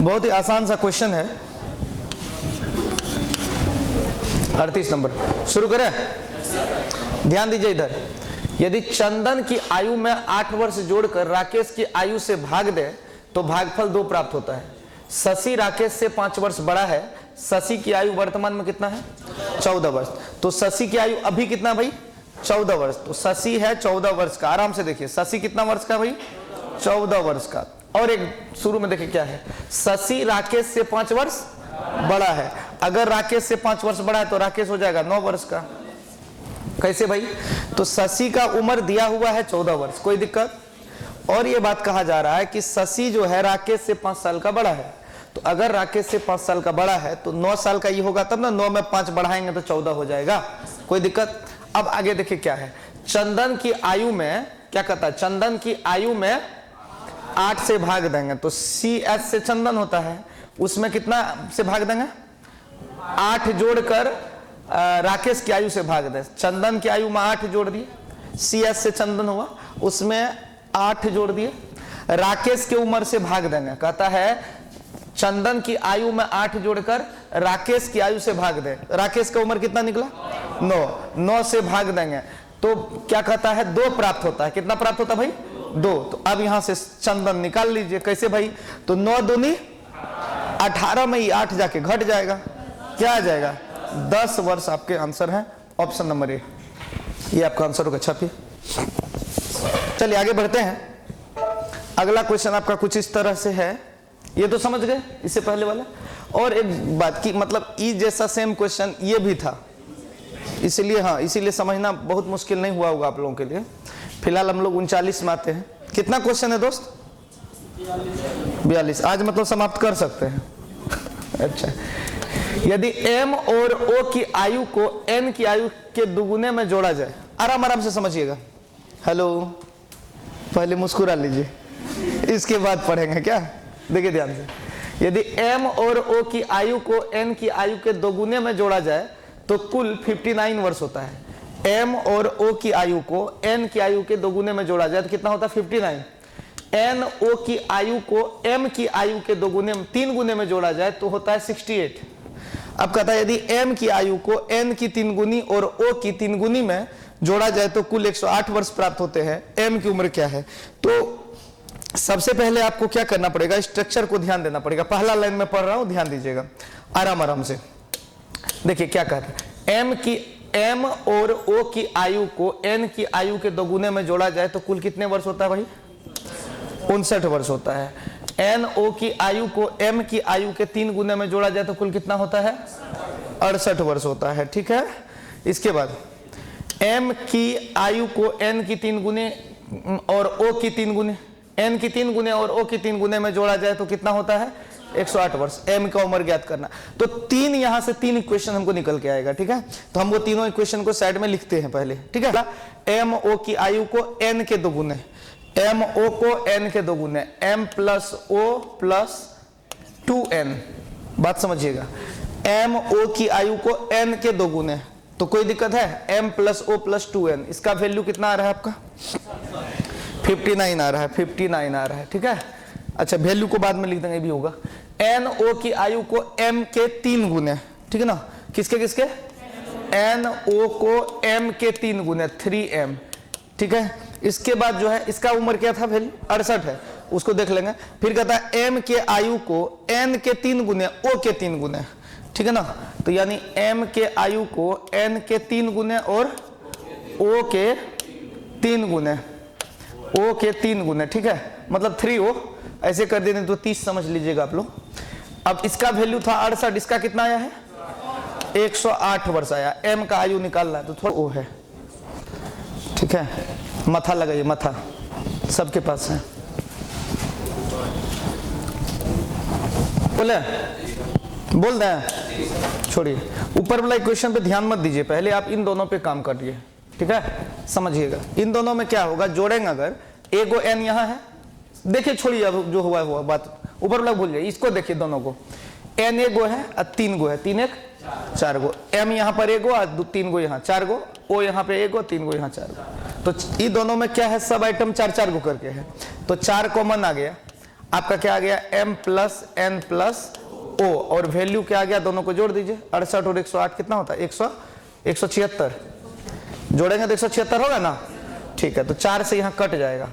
बहुत ही आसान सा क्वेश्चन है, 38 नंबर। शुरू करें? ध्यान दीजिए इधर। यदि चंदन की आयु में 8 वर्ष जोड़कर राकेश की आयु से भाग दे तो भागफल 2 प्राप्त होता है। शशि राकेश से 5 वर्ष बड़ा है। शशि की आयु वर्तमान में कितना है? 14 वर्ष। तो शशि की आयु अभी कितना भाई? 14 वर्ष। तो शशि है 14 वर्ष का। आराम से देखिए, शशि कितना वर्ष का भाई? 14 वर्ष का। और एक शुरू में देखिए क्या है, शशि राकेश से 5 वर्ष बड़ा है। अगर राकेश से 5 वर्ष बड़ा है तो राकेश हो जाएगा 9 वर्ष का। कैसे भाई? तो शशि का उम्र दिया हुआ है 14 वर्ष, कोई दिक्कत? और ये बात कहा जा रहा है कि शशि जो है राकेश से 5 साल का बड़ा है। तो अगर राकेश से 5 साल का बड़ा है तो 9 साल का ये होगा, तब ना 9 में 5 बढ़ाएंगे तो 14 हो जाएगा, कोई दिक्कत? अब आगे देखिए क्या है, चंदन की आयु में क्या कहता है, चंदन की आयु में 8 से भाग देंगे तो CS से चंदन होता है, उसमें कितना से भाग देंगे? 8 जोड़कर राकेश की आयु से भाग दें। चंदन की आयु में 8 जोड़ दिए, CS से चंदन हुआ, उसमें 8 जोड़ दिए, राकेश के उम्र से भाग देंगे। कहता है चंदन की आयु में 8 जोड़कर राकेश की आयु से भाग दें। राकेश का उम्र कितना निकला? 9 से भाग देंगे तो क्या कहता है? 2 प्राप्त होता है। कितना प्राप्त होता है भाई? 2। तो अब यहां से चंदन निकाल लीजिए। कैसे भाई? तो 9 दूनी 18 में ही 8 जाके घट जाएगा, क्या आ जाएगा? 10 वर्ष आपके आंसर है, ऑप्शन नंबर ए। ये आपका आंसर होगा। छापिए। चलिए आगे बढ़ते हैं। अगला क्वेश्चन आपका कुछ इस तरह से है, ये तो समझ गए इससे पहले वाला। और एक बात की मतलब ई जैसा सेम क्वेश्चन ये भी था, इसलिए हाँ, इसीलिए समझना बहुत मुश्किल नहीं हुआ होगा आप लोगों के लिए। फिलहाल हम लोग 39 में आते हैं। कितना क्वेश्चन है दोस्त? 42। आज मतलब समाप्त कर सकते हैं। अच्छा, यदि M और O की आयु को N की आयु के दुगुने में जोड़ा जाए, आराम आराम से समझिएगा। हेलो, पहले मुस्कुरा लीजिए, इसके बाद पढ़ेंगे क्या? देखिए ध्यान से। यदि M और O की आयु को N की आयु के दोगुने में जोड़ा जाए तो कुल 59 वर्ष होता है। M और O की आयु को N की आयु के दोगुने में जोड़ा जाए तो कितना होता है? 59। N O की आयु को M की आयु के दोगुने में 3 गुने में जोड़ा जाए तो होता है 68। अब कहता है यदि M की आयु को N की 3 गुनी और O की 3 गुनी में जोड़ा जाए तो कुल 108 वर्ष प्राप्त होते हैं। M की उम्र क्या है? तो सबसे पहले आपको क्या करना पड़ेगा? स्ट्रक्चर को ध्यान देना पड़ेगा। पहला लाइन में पढ़ रहा हूं, ध्यान दीजिएगा आराम आराम से। देखिए क्या कर रहे हैं, M और O की आयु को N की आयु के दोगुने में जोड़ा जाए तो कुल कितने वर्ष होता है भाई? 59 वर्ष होता है। N O की आयु को M की आयु के 3 गुने में जोड़ा जाए तो कुल कितना होता है? 68 वर्ष होता है। ठीक है, इसके बाद M की आयु को N की 3 गुने और O की 3 गुने, N की 3 गुने और O की 3 गुने में जोड़ा जाए तो कितना होता है? 108 वर्ष। M का उम्र ज्ञात करना। तो 3 यहां से 3 इक्वेशन हमको निकल के आएगा। ठीक है, तो हम वो तीनों इक्वेशन को साइड में लिखते हैं पहले। ठीक है, M O की आयु को N के 2 गुने, M O को N के 2 गुने, M plus O plus 2N। बात समझिएगा, M O की आयु को N के 2 गुने, तो कोई दिक्कत है? M plus O plus 2N, इसका वैल्यू कितना आ रहा है आपका? 59 आ रहा है, 59 आ रहा है। ठीक है, अच्छा वैल्यू को बाद में लिख देंगे, भी होगा। N O की आयु को M के 3 गुने, ठीक है ना? किसके किसके? N O को M के 3 गुने, 3M। ठीक है, इसके बाद जो है इसका उम्र क्या था? वैल्यू 68 है, उसको देख लेंगे। फिर कहता है M के आयु को N के 3 गुने O के 3 गुने, ठीक है ना? तो यानी M के आयु को N के 3 गुने और O के 3 गुने, O के 3 गुने। ठीक है, मतलब 3O ऐसे कर देने तो 30 समझ लीजिएगा आप लोग। अब इसका वैल्यू था 68, इसका कितना आया है? 108 वर्ष आया। M का आयु निकालना है तो थोड़ा O है। ठीक है, मथा लगाइए, मथा सबके पास है। बोले बोल दें, छोड़िए ऊपर वाला इक्वेशन पे ध्यान मत दीजिए, पहले आप इन दोनों पे काम करिए। ठीक है, समझिएगा इन दोनों में क्या होगा, जोड़ेंगे अगर A को N यहाँ है, देखिए छोड़िए अब जो हुआ हुआ बात, ऊपर वाला भूल जाइए, इसको देखिए दोनों को। N 1 गो है और 3 गो है, 3 1 4 गो, M यहाँ पर 1 गो और 3 गो यहाँ 4 गो, O यहाँ पे 1 गो 3 गो यहाँ 4 गो। तो इन दोनों में क्या है, सब आइटम 4 4 गो करके है, तो 4 कॉमन आ गया। आपका क्या आ गया m plus n plus o, और वैल्यू क्या आ गया, दोनों को जोड़ दीजिए, 68 और 108 कितना होता है, 176, जोड़ेंगे तो 176 होगा ना, ठीक है। तो 4 से यहाँ कट जाएगा,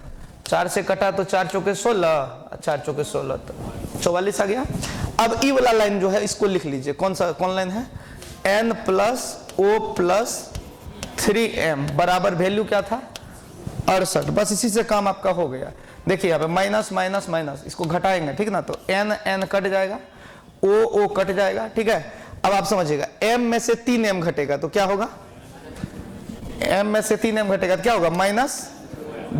4 से कटा तो 4 चौके 16, 4 चौके 16 तो 44 आ गया। अब ई वाला लाइन जो है इसको लिख लीजिए, कौन लाइन है, n plus o plus 3m बराबर वैल्यू क्या था 68। बस इसी से काम आपका हो गया। देखिए यहाँ पे माइनस माइनस माइनस, इसको घटाएंगे, ठीक ना, तो n कट जाएगा, o कट जाएगा, ठीक है। अब आप समझिएगा m में से 3m घटेगा तो क्या होगा, m में से 3m घटेगा तो क्या होगा, माइनस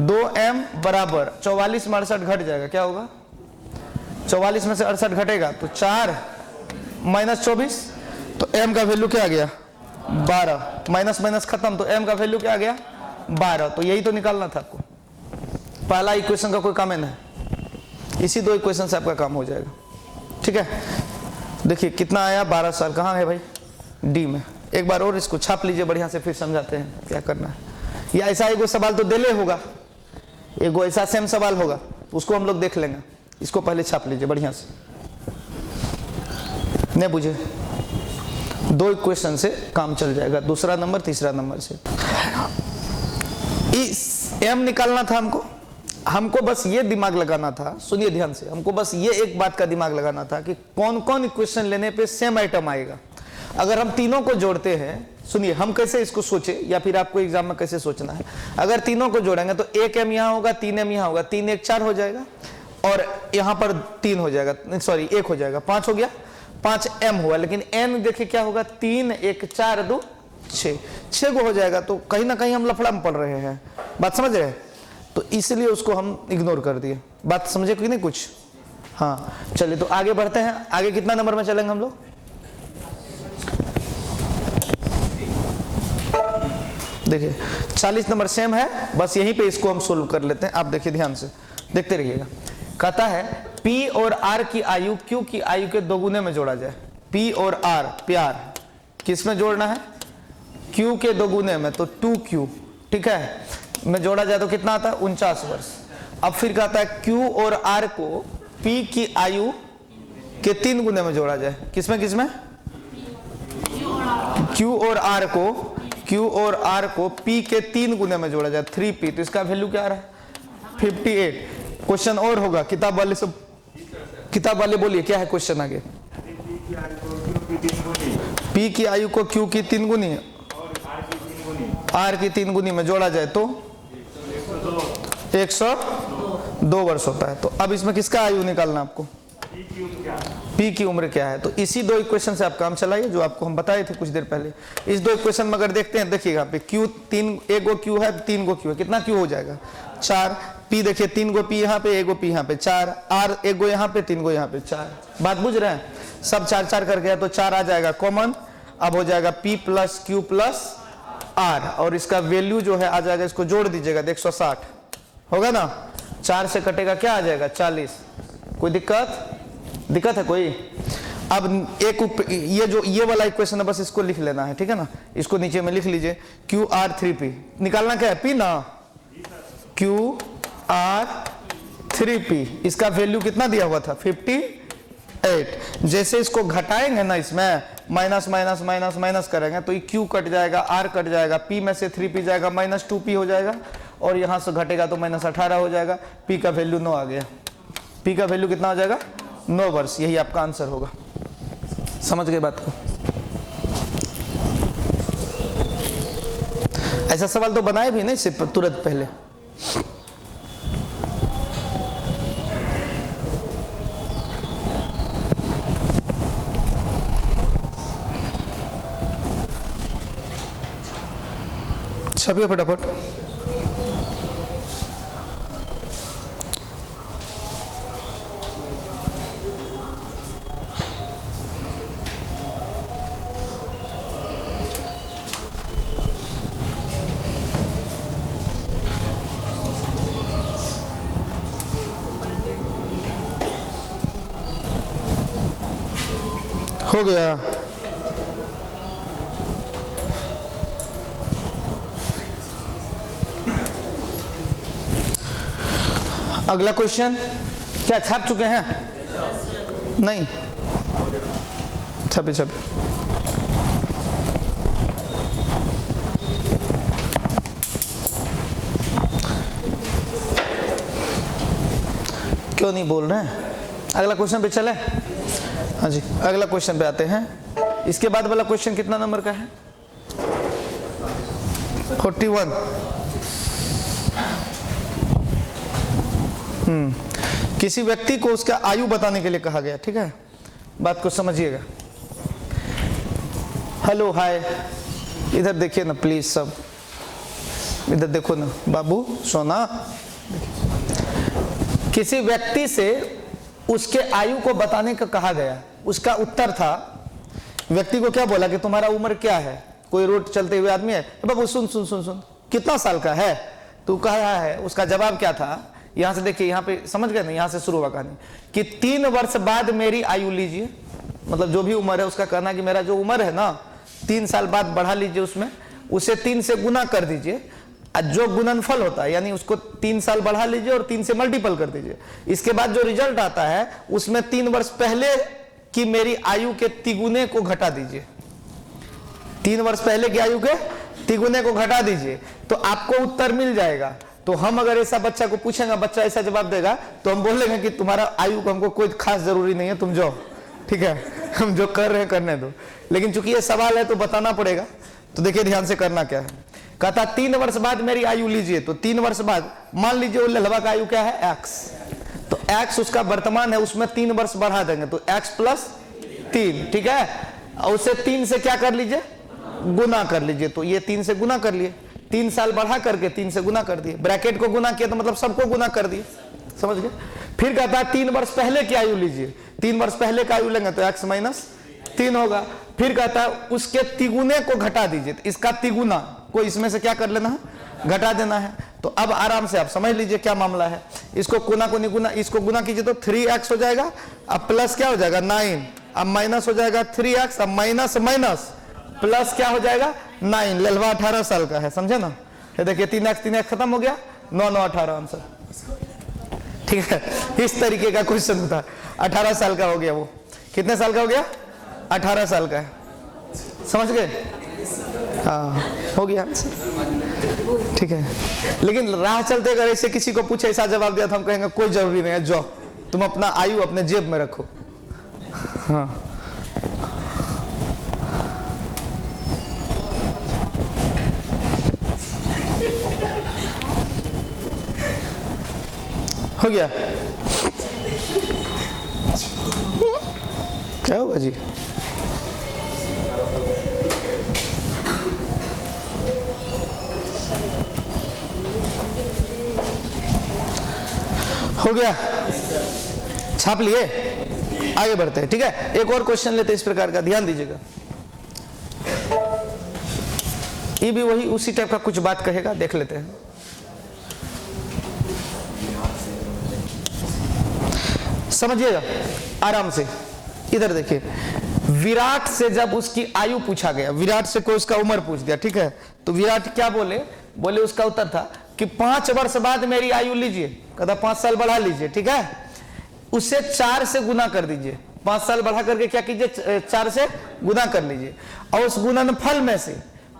2m बराबर 44 में 68 घट जाएगा, क्या होगा, 44 में से 68 घटेगा तो 4 माइनस 24, तो m का वैल्यू क्या आ गया 12, माइनस माइनस खत्म, तो m का वैल्यू क्या आ गया 12। तो यही तो निकालना था आपको, पहला इक्वेशन का कोई काम है ना, इसी 2 इक्वेशन से आपका काम हो जाएगा, ठीक है। देखिए कितना आया 12 साल, कहाँ है भाई, डी में। एक बार और इसको छाप लीजिए बढ़िया से, फिर समझाते हैं क्या करना है। या ऐसा एगो सवाल तो दिले होगा, एगो ऐसा सेम सवाल होगा, उसको हम लोग देख लेंगे। इसको पहले छाप लीजिए बढ़िया से, नहीं बुझे 2 इक्वेशन से काम चल जाएगा, दूसरा नंबर तीसरा नंबर से। इस m निकालना था हमको बस ये दिमाग लगाना था, सुनिए ध्यान से, हमको बस ये एक बात का दिमाग लगाना था कि कौन कौन इक्वेशन लेने पे सेम आइटम आएगा। अगर हम तीनों को जोड़ते हैं, सुनिए हम कैसे इसको सोचे, या फिर आपको एग्जाम में कैसे सोचना है। अगर तीनों को जोड़ेंगे तो 1m यहाँ होगा, 3m यहाँ होगा, 3 1 4 हो जाएगा, और यहाँ पर 3 हो जाएगा, सॉरी 1 हो जाएगा, 5 हो गया, 5m हुआ। लेकिन n देखिए क्या होगा, 3 1 4 2 6 को हो जाएगा। तो कहीं ना कहीं हम लफड़ा में पड़ रहे हैं, बात समझ रहे हैं, तो इसलिए उसको हम इग्नोर कर दिए। बात समझे कि नहीं कुछ, हाँ चलिए तो आगे बढ़ते हैं। आगे कितना नंबर में चलेंगे हम लोग, देखिए 40 नंबर सेम है, बस यहीं पे इसको हम सोल्व कर लेते हैं। आप देखिए ध्यान से देखते रहिएगा। कहता है P और R की आयु Q की आयु के दोगुने में जोड़ा जाए। P और R प्यार किस में जोड़ना है, Q के दोगुने में, तो 2Q, ठीक है, में जोड़ा जाए तो कितना आता है 49 वर्ष। अब फिर कहता है Q और R को P की आयु के 3 गुने में जोड़ा जाए, किसमें Q और R को P के 3 गुने में जोड़ा जाए 3P, तो इसका वैल्यू क्या आ रहा है 58। क्वेश्चन और होगा, किताब वाले बोलिए क्या है क्वेश्चन आगे। P की आयु को Q की 3 गुनी R की 3 गुनी में जोड़ा जाए तो 102 वर्ष होता है। तो अब इसमें किसका आयु निकालना आपको, P की उम्र क्या है। तो इसी 2 इक्वेशन से आप काम चलाइए जो आपको हम बताए थे कुछ देर पहले। इस 2 इक्वेशन में अगर देखते हैं, देखिएगा पे Q 3, एक गो Q है, 3 गो Q है, कितना Q हो जाएगा 4। P देखिए 3 गो P यहाँ पे, एक गो P यहाँ पे 4, R एक गो यहाँ पे, 3 गो यहाँ पे 4। बात बुझ रहे हैं, सब 4 4 कर गया तो 4 आ जाएगा कॉमन। अब हो जाएगा P plus Q plus R, और इसका वैल्यू जो है आ जाएगा, इसको जोड़ दीजिएगा 160 होगा ना, 4 से कटेगा क्या आ जाएगा 40। कोई दिक्कत है कोई। अब एक ये वाला इक्वेशन है, बस इसको लिख लेना है, ठीक है ना, इसको नीचे में लिख लीजिए QR3P। निकालना क्या है P ना, QR3P, इसका वैल्यू कितना दिया हुआ था 58। जैसे इसको घटाएंगे ना, इसमें माइनस माइनस माइनस माइनस करेंगे तो ये Q कट जाएगा, R कट जाएगा, P में से 3P जाएगा, माइनस 2P हो जाएगा, और यहां से घटेगा तो माइनस 18 हो जाएगा। P का वैल्यू 9 आ गया। P का वैल्यू कितना हो जाएगा 9 वर्ष। यही आपका आंसर होगा। समझ गए बात को। ऐसा सवाल तो बनाए भी नहीं सिर्फ तुरंत पहले। छपिए फटाफट। हो गया। अगला क्वेश्चन, क्या छाप चुके हैं? नहीं छपे छपे। क्यों नहीं बोल रहे हैं? अगला क्वेश्चन पे चले। हाँ जी, अगला क्वेश्चन पे आते हैं। इसके बाद वाला क्वेश्चन कितना नंबर का है? 41। किसी व्यक्ति को उसका आयु बताने के लिए कहा गया, ठीक है, बात को समझिएगा। हेलो हाय, इधर देखिए ना प्लीज, सब इधर देखो ना बाबू सोना। किसी व्यक्ति से उसके आयु को बताने का कहा गया। उसका उत्तर था, व्यक्ति को क्या बोला कि तुम्हारा उम्र क्या है? कोई रोड चलते हुए आदमी है, बाबू सुन सुन सुन सुन, कितना साल का है तू, कहा है? उसका जवाब क्या था? यहां से देखिए, यहां पे समझ गए ना, यहां से शुरू हुआ कहानी कि 3 वर्ष बाद मेरी आयु लीजिए। मतलब जो भी उम्र है उसका कहना कि मेरा जो उम्र है ना 3 साल बाद बढ़ा लीजिए, उसमें उसे 3 से गुना कर दीजिए। जो गुणनफल होता है यानी उसको 3 साल बढ़ा लीजिए और 3 से मल्टीपल कर दीजिए। इसके बाद जो रिजल्ट आता है उसमें 3 वर्ष पहले की मेरी आयु के तिगुने को घटा दीजिए। 3 वर्ष पहले की आयु के तिगुने को घटा दीजिए तो आपको उत्तर मिल जाएगा। तो हम अगर ऐसा बच्चा को पूछेंगे, बच्चा ऐसा जवाब देगा तो हम बोलेंगे कि तुम्हारा आयु को हमको कोई खास जरूरी नहीं है, तुम जाओ, ठीक है, हम जो कर रहे हैं करने दो। लेकिन चूंकि ये सवाल है तो बताना पड़ेगा। तो देखिए ध्यान से करना क्या है। कहता 3 वर्ष बाद मेरी आयु लीजिए। तो 3 वर्ष बाद मान लीजिए वो लड़वा का आयु क्या है? x। तो x उसका वर्तमान है, उसमें 3 वर्ष बढ़ा देंगे तो x + 3, ठीक है। और उसे 3 से क्या कर लीजिए? गुना कर लीजिए। तो ये 3 से गुना कर लिए, 3 साल बढ़ा करके 3 से गुना कर दिए। ब्रैकेट को गुना किया तो मतलब सबको गुना कर दिए, समझ गए। फिर कहता है 3 वर्ष पहले की आयु लीजिए। 3 वर्ष पहले का आयु लेंगे तो x - 3 होगा। फिर कहता है उसके तिगुने को घटा दीजिए। तो इसका तिगुना को इसमें से क्या कर लेना है? घटा देना है। तो अब आराम से आप समझ लीजिए क्या मामला है। इसको गुना को निगुना, इसको गुना कीजिए तो 3x हो जाएगा। अब प्लस क्या हो जाएगा? 9। अब माइनस हो जाएगा 3x। अब माइनस माइनस प्लस क्या हो जाएगा? 9। ललवा 18 साल का है, समझे ना। ये देखिए 3x खत्म हो गया, 9 9 18 आंसर, ठीक है। इस तरीके का क्वेश्चन था। 18 साल का हो गया। वो कितने साल का हो गया? 18 साल का है, समझ गए? हाँ हो गया, ठीक है। लेकिन राह चलते अगर ऐसे किसी को पूछे ऐसा जवाब दिया तो हम कहेंगे कोई जरूरी नहीं है, जाओ तुम अपना आयु अपने जेब में रखो। हाँ हो गया। क्या होगा जी? हो गया, छाप लिए, आगे बढ़ते हैं, ठीक है। एक और क्वेश्चन लेते हैं इस प्रकार का, ध्यान दीजिएगा। ये भी वही उसी टाइप का कुछ बात कहेगा, देख लेते हैं। समझिएगा आराम से, इधर देखिए। विराट से जब उसकी आयु पूछा गया, विराट से कोई उसका उम्र पूछ दिया, ठीक है। तो विराट क्या बोले? बोले उसका उत्तर था कि 5 वर्ष बाद मेरी आयु लीजिए। कहता 5 साल बढ़ा लीजिए, ठीक है। उसे 4 से गुना कर दीजिए। 5 साल बढ़ा करके क्या कीजिए? 4 से गुना कर लीजिए। और उस गुणनफल में से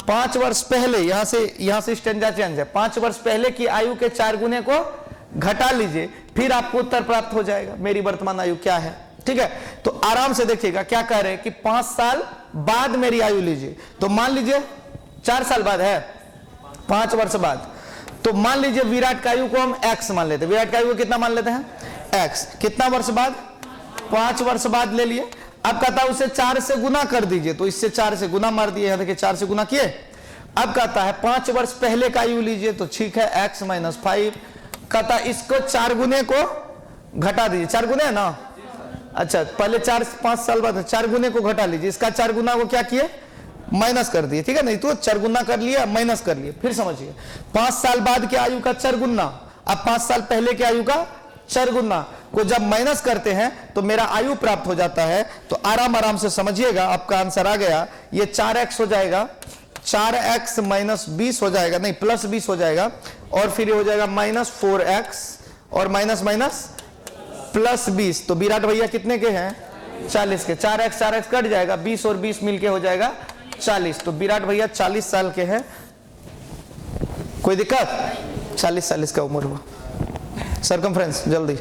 5 वर्ष पहले, यहां से स्टेंजा चेंज है, 5 वर्ष पहले की आयु के 4 गुने को घटा लीजिए, फिर आपको उत्तर प्राप्त हो जाएगा मेरी वर्तमान आयु क्या है, ठीक है। तो आराम से देखिएगा क्या कह रहे हैं कि 5 साल बाद मेरी आयु लीजिए। तो मान लीजिए 4 साल बाद है, 5 वर्ष बाद। तो मान लीजिए विराट का आयु को हम x मान लेते हैं। विराट का आयु को कितना मान लेते हैं? x। कितना वर्ष बाद? 5 वर्ष बाद ले लिए। अब कहता है उसे 4 से गुना कर दीजिए। तो इससे 4 से गुना मार दिए, यहां देखिए 4 से गुना किए। अब कहता है 5 वर्ष पहले का आयु लीजिए। तो ठीक है, x - 5। कहता इसको 4 गुने को घटा दीजिए। 4 गुने है ना? अच्छा, पहले 5 साल बाद 4 गुने को घटा लीजिए। इसका 4 गुना को क्या किए? माइनस कर दिए, ठीक है। नहीं तो 4 गुना कर लिया, माइनस कर लिए। फिर समझिए 5 साल बाद के आयु का 4 गुना, अब 5 साल पहले के आयु का 4 गुना को जब माइनस करते हैं तो मेरा आयु प्राप्त हो जाता है। तो आराम से समझिएगा, आपका आंसर आ गया। ये 4x हो जाएगा, 4x - 20 हो जाएगा, नहीं प्लस 20 हो जाएगा। और फिर ये हो जाएगा -4x और माइनस प्लस 20, तो विराट भैया कितने के हैं? 40 के। 4x कट जाएगा, 20 और 20 मिलके हो जाएगा 40। तो विराट भैया 40 साल के हैं। कोई दिक्कत? 40 का उम्र हुआ। सरकमफ्रेंस जल्दी।